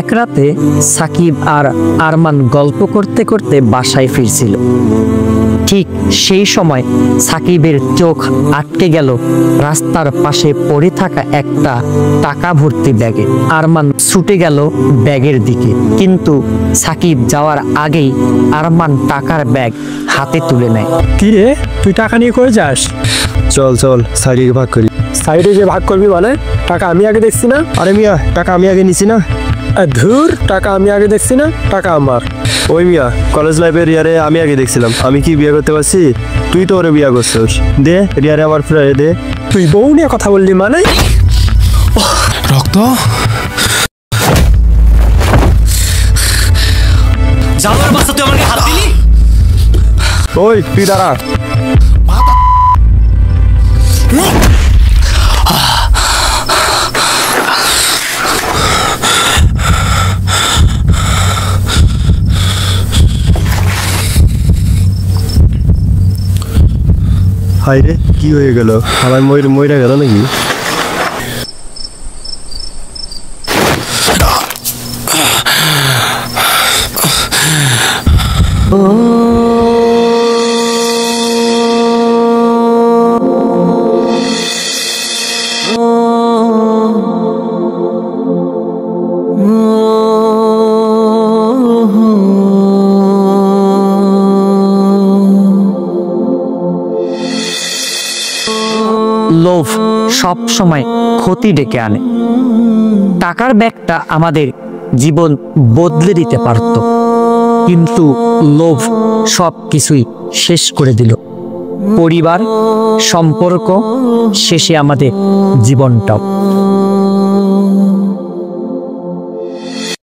এক রাতে সাকিব আর আরমান গল্প করতে করতে বাসায় ফিরছিল। ঠিক সেই সময় সাকিবের চোখ আটকে গেল রাস্তার পাশে পড়ে থাকা একটা টাকা ভর্তি ব্যাগে। আরমান ছুটে গেল ব্যাগের দিকে, কিন্তু সাকিব যাওয়ার আগেই আরমান টাকার ব্যাগ হাতে তুলে নেয়। কি রে, তুই টাকা নিয়ে করে যাস? চল চল সাইডে ভাগ করি। সাইডে যে ভাগ করবি মানে? টাকা আমি আগে দেখছি না? আরে মিয়া, টাকা আমি আগে নিছি না। ধুর, টাকা আমি আগে দেখছি না, টাকা আমার। ওই মিয়া, কলেজ লাইফের রিয়ারে আমি আগে দেখছিলাম। আমি কি বিয়ে করতে পারছি? তুই তো ওরে বিয়ে করছিস। দে রিয়ারে আমার ফ্রেন্ড দে। তুই বউ নিয়ে কথা বললি মানে? রক্ত জানোয়ার বাচ্চা, তুই আমাকে হাত দিলি? ওই তুই দাঁড়া। হাই রে, কি হয়ে গেল? আমার মইরা গেল নাকি? লোভ সব সময় ক্ষতি ডেকে আনে। টাকার ব্যাগটা আমাদের জীবন বদলে দিতে পারত, কিন্তু লোভ সব কিছুই শেষ করে দিল। পরিবার, সম্পর্ক, শেষে আমাদের জীবনটাও।